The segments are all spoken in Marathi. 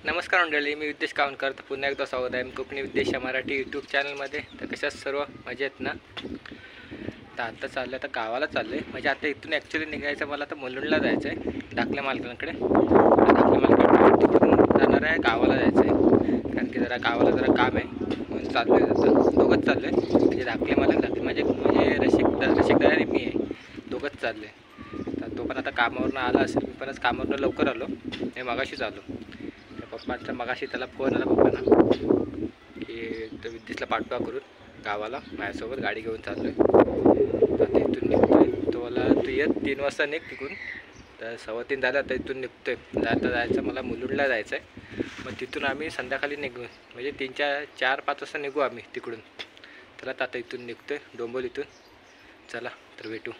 नमस्कार मंडळी, मी विद्येश कावणकर. तर पुन्हा एकदा स्वागत आहे कोकणी विद्येश मराठी यूट्यूब चॅनलमध्ये. तर कशात सर्व मजेत ना? तर आता चाललं, आता गावाला चाललं आहे. म्हणजे आता इथून ॲक्च्युली निघायचं, मला आता मुलुंडला जायचं आहे, धाकल्या मालकांकडे. धाकल्या मालकांकडे तिकडून जाणार आहे, गावाला जायचं आहे. कारण की जरा गावाला जरा काम आहे म्हणून चाललो आहे. आता दोघंच चाललो आहे, म्हणजे धाकले मालक धाकले म्हणजे रसिकदार आणि मी आहे, दोघंच चाललो आहे. तर तो पण आता कामावरून आला असेल, मी पण कामावरून लवकर आलो, मी मगाशीच आलो. पप्पांचा मगाशी त्याला फोन आला पप्पांना की तो विद्येशला पाठवा करून गावाला, माझ्यासोबत गाडी घेऊन चाललो आहे. तर इथून निघतो आहे तो, मला तू येत 3 वाजता निघ तिकडून. तर 3:15 झालं, तर इथून निघतो आहे. जायचं मला मुलुंडला जायचं आहे. मग तिथून आम्ही संध्याकाळी निघू, म्हणजे 4-5 वाजता निघू आम्ही तिकडून. चला आता इथून निघतो आहे डोंबिवलीतून. चला तर भेटू.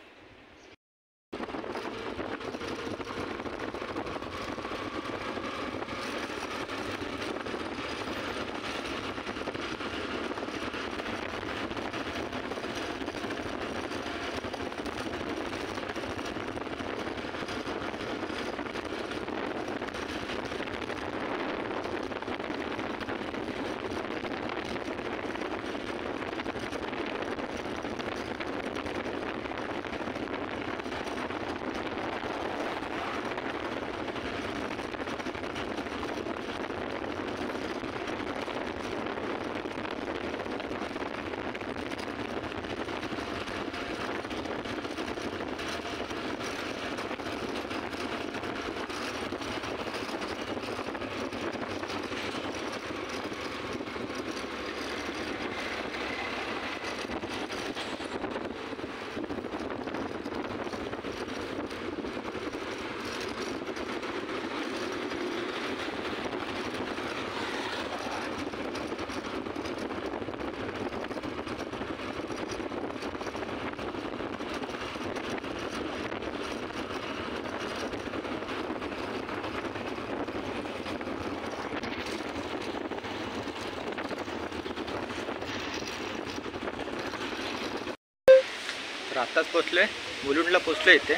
तर आत्ताच पोचलो आहे, मुलुंडला पोचलो इथे.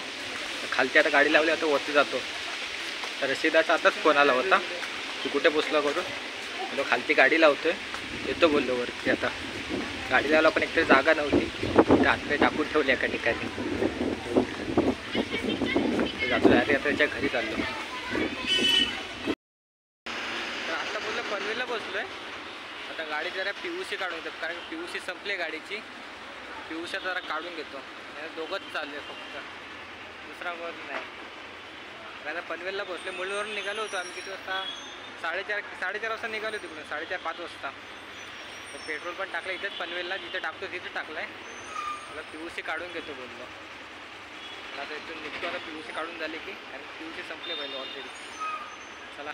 खालती आता गाडी लावली, आता वरती जातो. तर रशिदाचा आताच फोन आला होता की कुठे पोचला करून. तो खालती गाडी लावतोय, येतो बोललो वरती. आता गाडी लावला पण एकतरी जागा नव्हती, तर हातपाय टाकून ठेवली एका ठिकाणी. जातो आता त्याच्या घरी चाललो. तर आता बोललो पनवेलला पोचलो आहे. आता गाडी जरा PUC काढून घेतो, कारण PUC संपली गाडीची. PUC जरा काढून घेतो. दोघंच चालले फक्त, दुसरा वर नाही. आता पनवेलला पोचले. मुलुंडवरून निघालो होतो आम्ही किती वाजता, 4:30 वाजता निघालो तिकडून, 4:30-5 वाजता. तर पेट्रोल पण टाकलं इथेच पनवेलला, जिथे टाकतो तिथे टाकलं आहे. मला PUC काढून घेतो बोललो. आता इथून निघतो. आता PUC काढून झाली की, कारण PUC संपले पहिले ऑलरेडी. चला.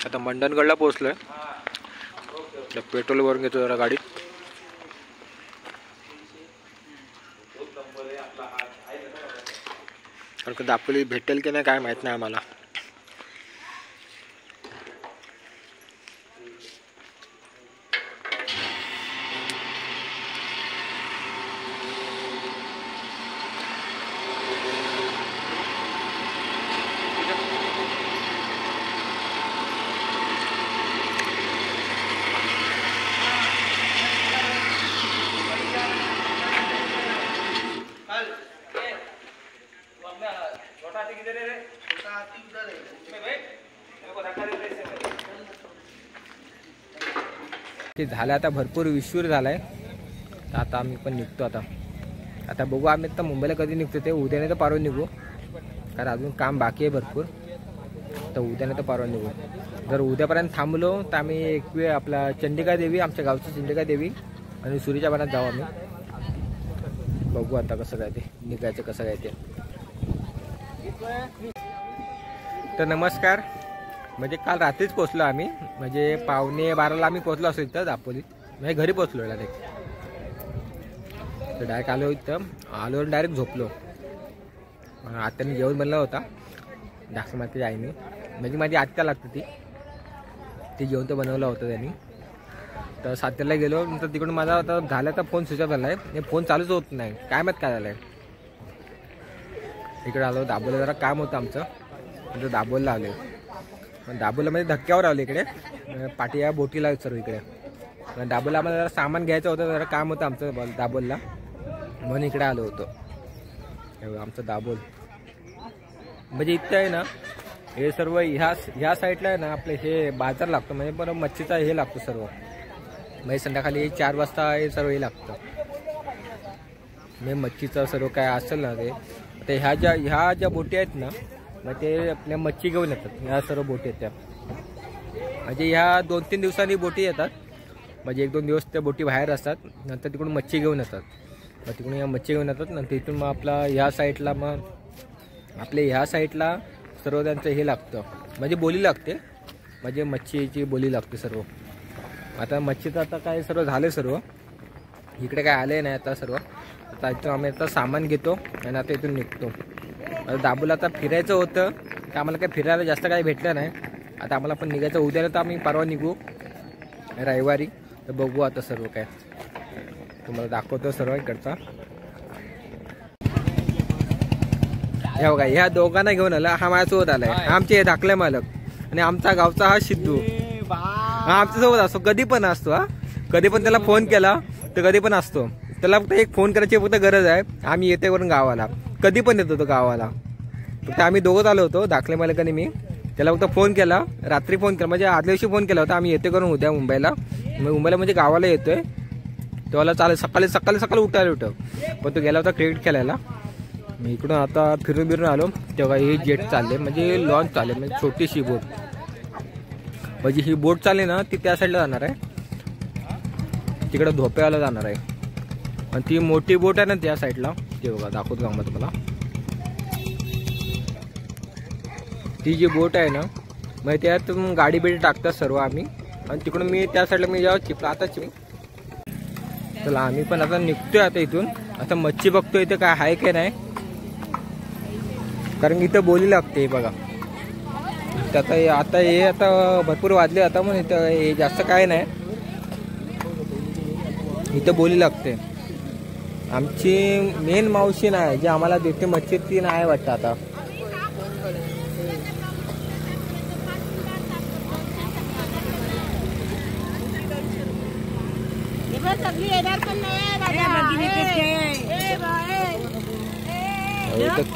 आता मंडणगडला पोचलो आहे. पेट्रोल भरून घेतो जरा गाडीत. कारण दापोली भेटेल की नाही काय माहीत नाही आम्हाला. की झालं आता भरपूर उशीर झाला आहे. तर आता आम्ही पण निघतो. आता बघू आम्ही आता मुंबईला कधी निघतो ते. उद्या नाही तर परवा निघू, कारण अजून काम बाकी आहे भरपूर. तर उद्या नाही तर परवा निघू. जर उद्यापर्यंत थांबलो तर आम्ही एक वेळ आपला चंडिका देवी, आमच्या गावची चंडिका देवी आणि सुरीच्या बनात जाऊ आम्ही. बघू आता कसं काय ते निघायचं, कसं काय ते. तर नमस्कार. म्हणजे काल रात्रीच पोचलो आम्ही, म्हणजे 11:15 आम्ही पोचलो असतो इथं दापोलीत. म्हणजे घरी पोचलो डायरेक्ट. तर डायरेक्ट आलो इथं, आलो डायरेक्ट झोपलो. आत्याने जेवण बनला होता जास्त माहिती आईने, म्हणजे माझी आत्या लागते ती जेवण तर बनवलं होतं त्यांनी. तर सात्याला गेलो. नंतर तिकडून माझा आता झाला तर फोन स्विच ऑफ झाला आहे. फोन चालूच होत नाही, काय माहीत काय झालं आहे. इकडे आलो दाबोला, जरा काम होतं आमचं. नंतर दाबोला आलो. दाबोला म्हणजे धक्क्यावर आलो इकडे, पाठी या बोटीला सर्व इकडे. दाबोला आम्हाला जरा सामान घ्यायचं होतं, जरा काम होतं आमचं दाबोलला, म्हणून इकडे आलो होतो. आमचं दाबोल म्हणजे इथं आहे ना, हे सर्व ह्या साईडला आहे ना आपले हे बाजार लागतो, म्हणजे बरं मच्छीचा हे लागतो सर्व. म्हणजे संध्याकाळी 4 वाजता हे सर्व हे लागतं, म्हणजे मच्छीचं सर्व काय असेल ना ते. तर ह्या ज्या बोटी आहेत ना, मग ते आपल्या मच्छी घेऊन येतात. ह्या सर्व बोटी आहेत त्या, म्हणजे ह्या 2-3 दिवसांनी बोटी येतात. म्हणजे 1-2 दिवस त्या बोटी बाहेर असतात, नंतर तिकडून मच्छी घेऊन येतात. मग तिकडून या मच्छी घेऊन येतात, नंतर इथून मग आपला ह्या साईडला, मग आपल्या ह्या साईडला सर्व त्यांचं हे लागतं, म्हणजे बोली लागते, म्हणजे मच्छीची बोली लागते सर्व. आता मच्छीचं आता काय सर्व झालं सर्व, इकडे काय आले नाही आता सर्व. आता इथून आम्ही आता सामान घेतो आणि आता इथून निघतो. दाबोला आता फिरायचं होतं, तर आम्हाला काय फिरायला जास्त काही भेटलं नाही. आता आम्हाला पण निघायचं उद्याला, तर आम्ही परवा निघू रविवारी. तर बघू आता सर्व काय तुम्हाला दाखवतो सर्व इकडचा. हे बघा, ह्या दोघांना घेऊन आला. हा माझ्यासोबत आलाय, आमचे हे धाकले मालक, आणि आमचा गावचा हा सिद्धू. हा आमच्यासोबत असतो, कधी पण असतो. हा कधी पण त्याला फोन केला तर कधी पण असतो. त्याला फक्त एक फोन करायची फक्त गरज आहे, आम्ही येते वरून गावाला. कधी पण येतो तो गावाला. फक्त आम्ही दोघंच आलो होतो, धाकले मालकाने मी. त्याला फक्त फोन केला, रात्री फोन केला, म्हणजे आदल्या दिवशी फोन केला होता, आम्ही येते करून उद्या मुंबईला. मुंबईला म्हणजे गावाला येतोय. तेव्हा चालेल, सकाळी उठायला होतं. पण तो गेला होता क्रिकेट खेळायला. मी इकडून आता फिरून आलो, तेव्हा हे जेट चालले, म्हणजे लॉन्च चालले, म्हणजे छोटीशी बोट. म्हणजे ही बोट चालली ना, ती त्या साईडला जाणार आहे, तिकडं धोप्याला जाणार आहे. आणि ती मोठी बोट आहे ना त्या साईडला, ते बघा दाखवतो का तुम्हाला. ती जी बोट आहे ना, मग त्यात गाडी बिडी टाकतात सर्व आम्ही. आणि तिकडून मी त्या साईडला मी जेव्हा चिपला आता चला आम्ही पण आता निघतोय आता इथून. आता मच्छी बघतोय इथे काय आहे की नाही, कारण इथं बोली लागते बघा. आता हे आता भरपूर वाजले आता, म्हणून इथं हे जास्त काय नाही, इथं बोली लागते. आमची मेन मावशी नाही जी आम्हाला देते मच्छी, ती नाही वाटतं आता.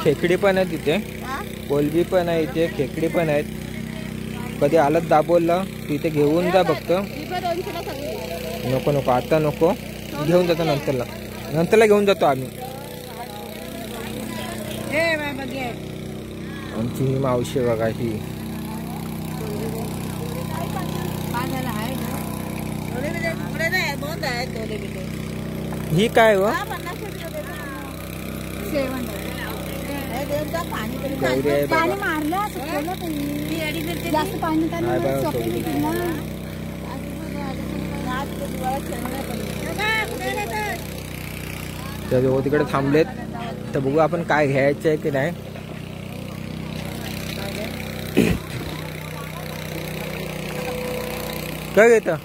खेकडी पण आहे तिथे, कोलबी पण आहे इथे, खेकडी पण आहेत. कधी आलं दाबोलला तिथे घेऊन जा फक्त. नको आता नको, घेऊन जातो नंतरला घेऊन जातो आम्ही. आमची ही मावशी बघा, ही काय व तर तिकडे थांबलेत. तर बघू आपण काय घ्यायचं आहे की नाही. काय घेतं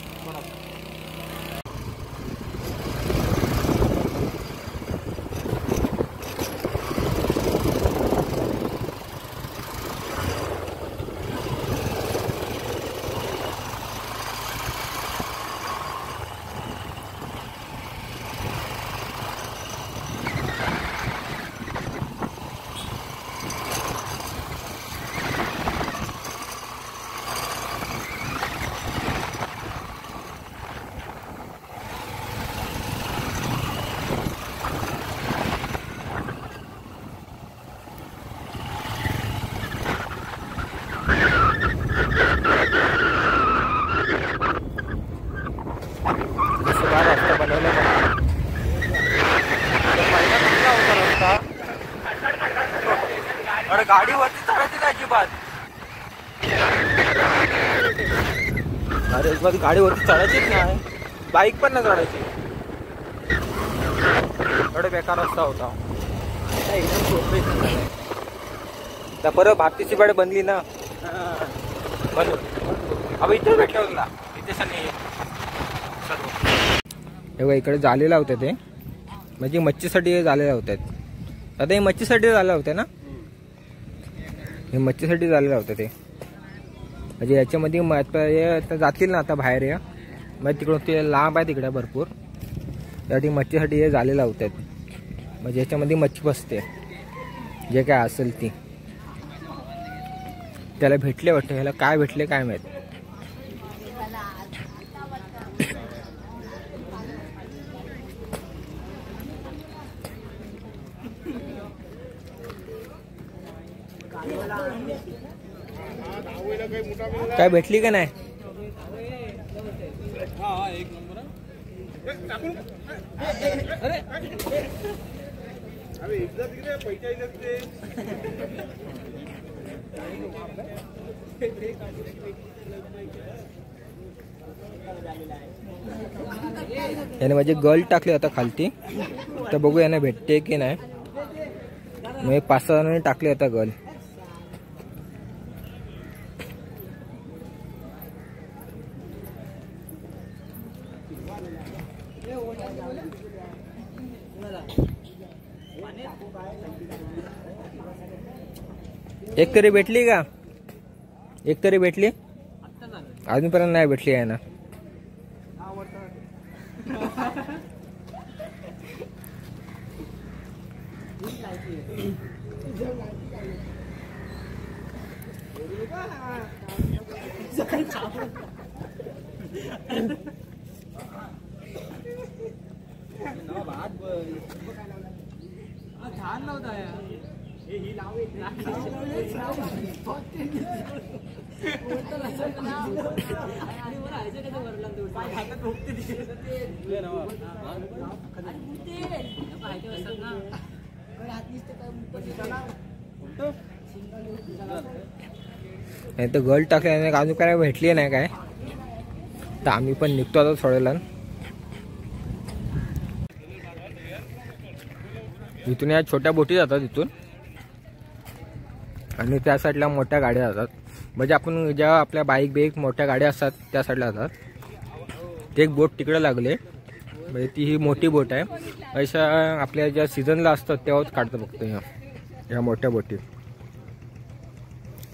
अरे बस गाडीवरती चढायचीच नाही, बाईक पण नाही चढायची. एवढा बेकार रस्ता होता. त्या परत भारतीची गाडी बनली ना म्हणून. अबे इथे भेटलं तुला इथे सर्व इकडे झालेला होतं ते, म्हणजे मच्छीसाठी झालेल्या होत्यात. आता हे मच्छीसाठी झालं होतं ना, हे मच्छीसाठी झालेलं होतं ते. म्हणजे याच्यामध्ये आता जातील ना आता बाहेर या, मग तिकडून ते लांब आहे तिकडे भरपूर, त्यासाठी मच्छीसाठी हे झालेलं होतं. म्हणजे याच्यामध्ये मच्छी बसते जे काय असेल ती. त्याला भेटले वाटतं, ह्याला काय भेटले काय माहीत. काय भेटली का नाही. याने माझे गल टाकले आता खालती, तर बघू याने भेटते की नाही. मग 5-6 जणांनी टाकले आता गल. एक तरी भेटली का, एक तरी भेटली. अजूनपर्यंत नाही भेटली आहे ना. तर गल टाकल्याने अजून काय भेटली नाही काय. तर आम्ही पण निघतो आता थोड्या. इथून या छोट्या बोटी जातात इथून, आणि त्या साईडला मोठ्या गाड्या जातात. म्हणजे आपण ज्या आपल्या बाईक मोठ्या गाड्या असतात त्या साईडला जातात. ते एक बोट तिकडे लागले, म्हणजे ती ही मोठी बोट आहे. अशा आपल्या ज्या सीझनला असतात तेव्हाच काढतो फक्त ह्या मोठ्या बोटी.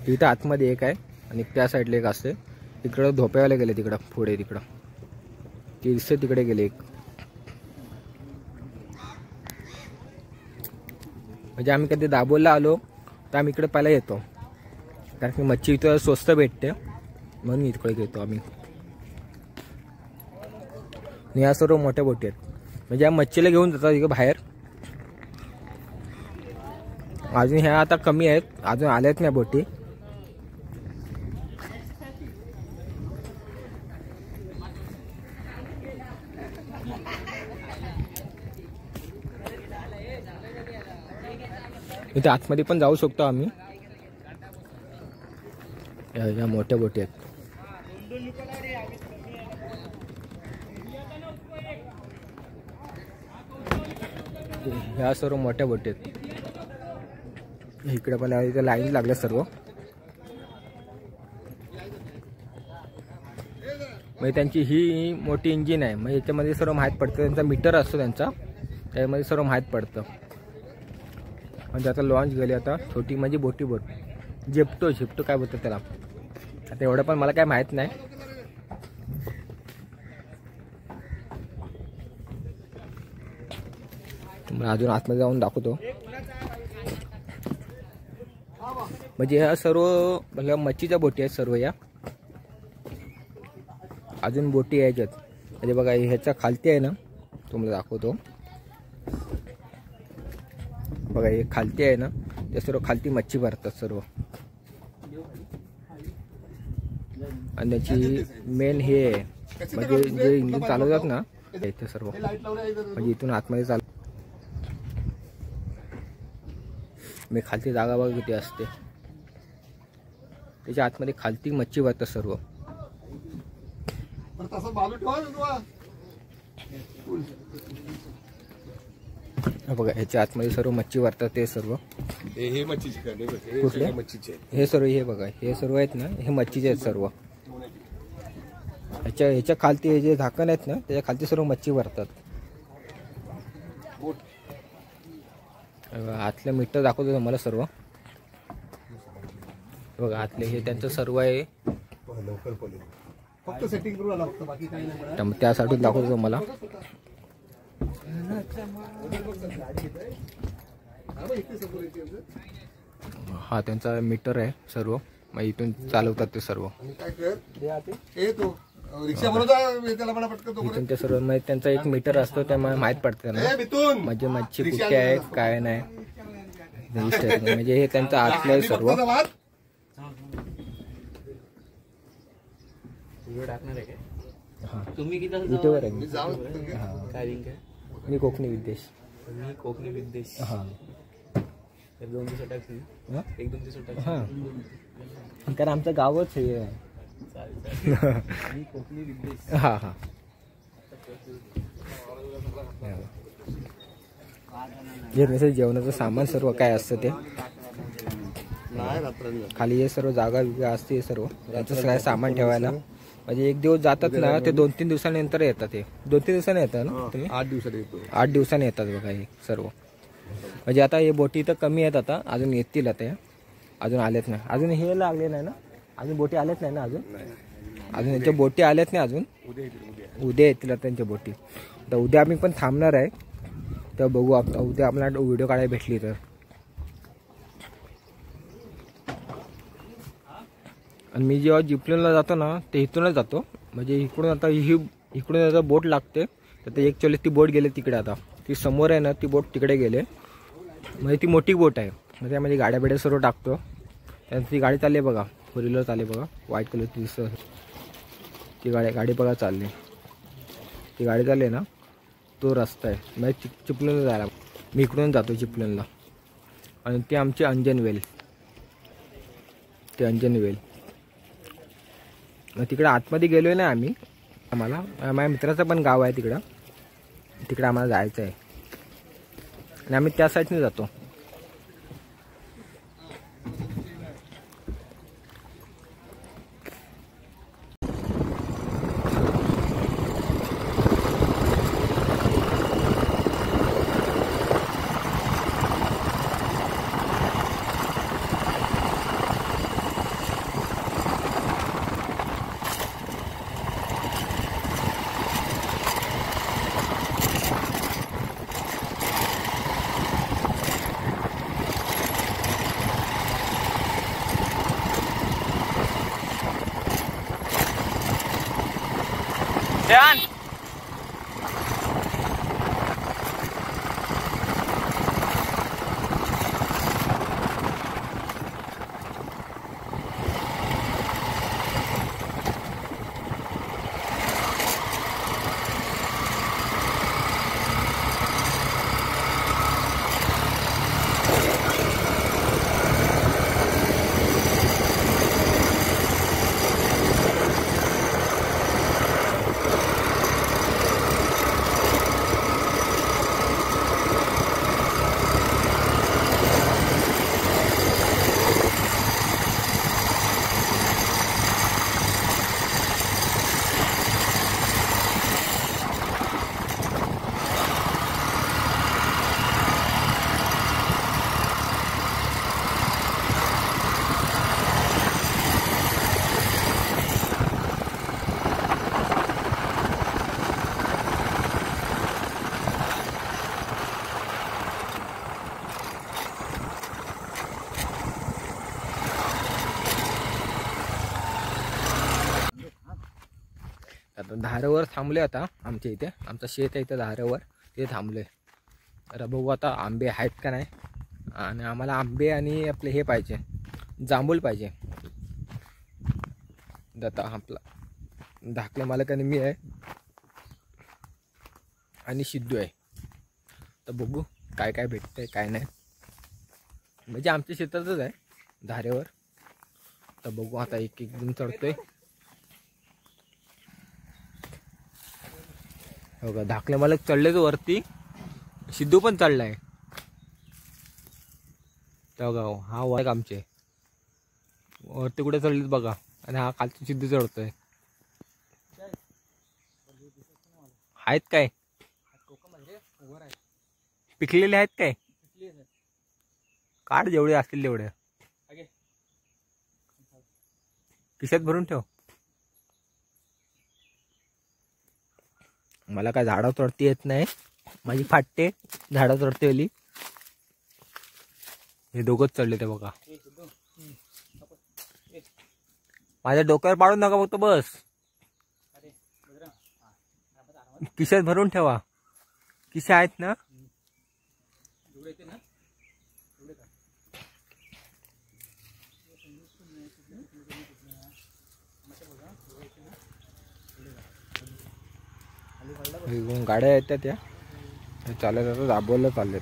इथं आतमध्ये एक आहे आणि त्या साईडला एक असते. तिकडं धोप्यावाला गेले तिकडं पुढे, तिकडं ती दिसते तिकडे गेले एक. म्हणजे आम्ही कधी दाबोलला आलो तर आम्ही इकडे पहिला येतो, कारण की मच्छी इथं स्वस्त भेटते म्हणून इकडे घेतो आम्ही. या सर्व मोठ्या बोटी आहेत, म्हणजे या मच्छीला घेऊन जातात इकडे बाहेर. अजून ह्या आता कमी आहेत, अजून आल्यात नाही बोटी. इथे आतमध्ये पण जाऊ शकतो आम्ही. या मोठ्या बोटी आहेत. ह्या सर्व मोठ्या बोटी आहेत. इकडे पण इथे लाईन लागल्या सर्व. म्हणजे त्यांची ही मोठी इंजिन आहे, म्हणजे याच्यामध्ये सर्व माहीत पडतं. त्यांचा मीटर असतो त्यांचा, त्यामध्ये सर्व माहीत पडतं. म्हणजे आता लॉन्च गेली आता छोटी, म्हणजे बोट झेप्टो काय बोलतात त्याला. आता एवढं पण मला काय माहीत नाही. तुम्हाला अजून आतमध्ये जाऊन दाखवतो. म्हणजे ह्या सर्व मच्छीच्या बोटी आहेत सर्व. या अजून बोटी यायच्यात. म्हणजे बघा ह्याच्या खालती आहे ना, तुम्हाला दाखवतो बघा. हे खालती आहे ना, ते सर्व खालती मच्छी भरतात सर्व. आणि त्याची मेन हे म्हणजे जे इंजिन चालवतात ना इथे सर्व, म्हणजे इथून आतमध्ये चालू. मी खालती जागा बघा किती असते. त्याच्या आतमध्ये खालती मच्छी भरतात सर्व. बघा ह्याच्या आतमध्ये सर्व मच्छी वाटतात ते सर्व हे मच्छीचे कुठले मच्छीचे हे सर्व हे बघा हे सर्व आहेत ना हे मच्छीचे आहेत सर्व ह्याच्या खालती हे जे झाकण आहेत ना त्याच्या खालती सर्व मच्छी भरतात आतलं मीटर दाखवतो तुम्हाला सर्व बघा आतले हे त्यांचं सर्व आहे फक्त सेटिंग करून आला फक्त बाकी काही नाही त्यामुळे त्यासाठी दाखवतो तुम्हाला हा त्यांचा मीटर आहे सर्व मग इथून चालवतात ते सर्व इथून ते सर्व म्हणजे त्यांचा एक मीटर असतो त्यामुळे माहीत पडतं ना म्हणजे मच्छी कुठे आहे काय नाही म्हणजे हे त्यांचं आतलं आहे सर्व तुम्ही किती युट्यूबर आहे काय लिंक आहे मी कोकणी विद्देश मी कोकणी विद्देश हां एक दोन दिवस टाकशील एक दोन दिवस टाक हां कारण आमचं गावच हे आहे मी कोकणी विद्देश हां हां हे नसेल जेवणाचं सामान सर्व काय असतं ते खाली हे सर्व जागा बिगा असते हे सर्व त्याचं सगळं सामान ठेवायला म्हणजे एक दिवस जातात ना ते 2-3 दिवसानंतर येतात ते 2-3 दिवसांनी येतात ना तुम्ही 8 दिवसांनी येतो 8 दिवसांनी येतात बघा हे सर्व म्हणजे आता हे बोटी तर कमी आहेत आता अजून येतील आता अजून आलेच नाही अजून हे लागले नाही ना अजून बोटी आलेच नाही ना अजून यांच्या बोटी आल्याच नाही अजून उद्या येतील आता त्यांच्या बोटी तर उद्या आम्ही पण थांबणार आहे तर बघू उद्या आपल्याला व्हिडिओ काढायला भेटली तर आणि मी जेव्हा जिपलेनला जातो ना ते इथूनच जातो म्हणजे इकडून आता इकडून आता बोट लागते तर ते ॲक्च्युअली ती बोट गेले तिकडे आता ती समोर आहे ना ती बोट तिकडे गेले म्हणजे ती मोठी बोट आहे म्हणजे त्यामध्ये गाड्या बिड्या सर्व टाकतो त्यानंतर ती गाडी चालली बघा 4 व्हीलर चालली बघा व्हाईट कलरची दिसत ती गाडी बघा चालली ती गाडी चालली ना तो रस्ता आहे म्हणजे चिपळूणला जायला मी इकडून जातो चिपळूणला आणि ती आमची अंजन वेल ते अंजन वेल तिकडे आतमध्ये गेलो आहे ना आम्ही आम्हाला माझ्या मित्राचं पण गाव आहे तिकडं आम्हाला जायचं आहे आणि आम्ही त्या साईडने जातो ध्यान आता धारावर थांबले आता आमच्या इथे आमचं शेत आहे इथं धारावर ते थांबले अरे बघू आता आंबे आहेत का नाही आणि आम्हाला आंबे आणि आपले हे पाहिजे जांभूळ पाहिजे आता आपला धाकल्या मालकाने मी आहे आणि सिद्धू आहे तर बघू काय काय भेटतंय काय नाही म्हणजे आमच्या शेतातच आहे धारेवर तर बघू आता एक एक दिन चढतोय बघा धाकले मालक चढलेच वरती, सिद्धू पण चढलाय. बघा हा वर आमचे वरती कुठे चढलेत बघा, आणि हा खालची सिद्धू चढतोय. आहेत काय पिकलेले आहेत काय? काढ जेवढे असतील तेवढे खिशात भरून ठेव. मला काय झाडा चढती येत नाही, माझी फाटते झाडा चढतेली. हे दोघंच चढले ते बघा. माझ्या डोक्यावर पाडून नका फक्त बस. खिशात भरून ठेवा. खिशा आहेत ना? गाड्या येतात त्या चालत आता दाबवलं चाललेत.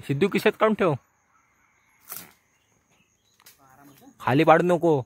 सिद्धू खिशात काढून ठेव, खाली पाडू नको.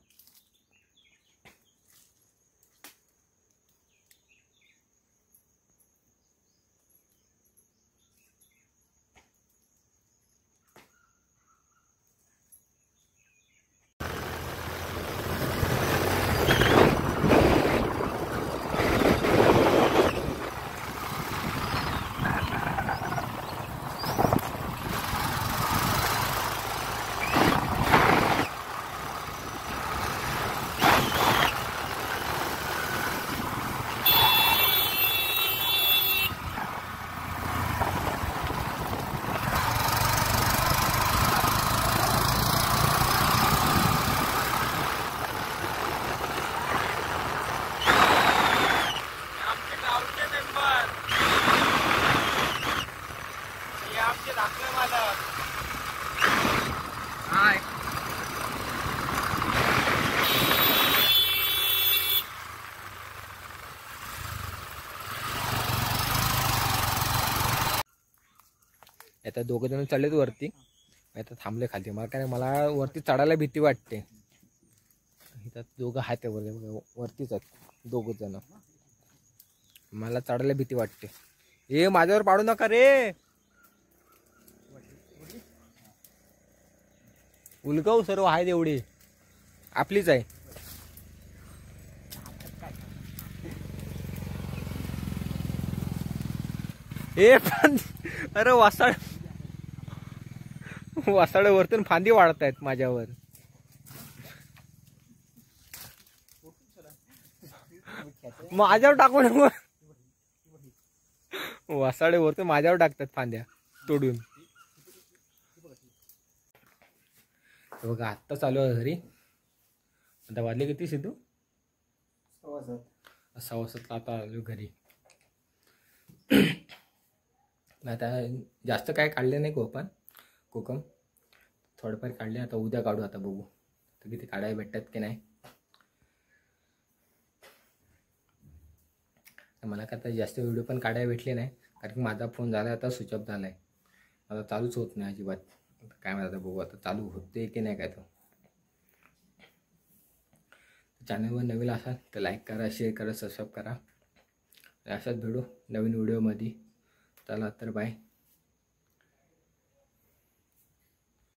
आता दोघं जण चढलेत वरती, आता थांबले खाली. मला काय, मला वरती चढायला भीती वाटते. इथं दोघं आहेत वरतीच आहेत दोघं जण, मला चढायला भीती वाटते. ए माझ्यावर पाडू नका रे, उलगाव सर्व आहेत एवढी आपलीच आहे. ए पण अरे वासाळ वरतून फांदी वाढत आहेत माझ्यावर. माझ्यावर टाकू नको, वासाळे वरतून माझ्यावर टाकतात फांद्या तोडून. बघा आत्ता चालू आहे घरी. आता वाजले किती सिद्धू? 6:15 आता आलो घरी. आता जास्त काय काढले नाही कोकम थोडंफार काढले. आता उद्या काढू, आता बघू तर किती काढायला भेटतात की नाही. मला काय आता जास्त व्हिडिओ पण काढायला भेटले नाही, कारण की माझा फोन झाला आता स्विच ऑफ झाला आहे. आता चालूच होत नाही अजिबात. काय माहिती, आता बघू आता चालू होते की नाही. काय तो चॅनलवर नवीन असाल तर लाईक करा, शेअर करा, सबस्क्राईब करा. अशाच भेटू नवीन व्हिडिओमध्ये. चला तर बाय.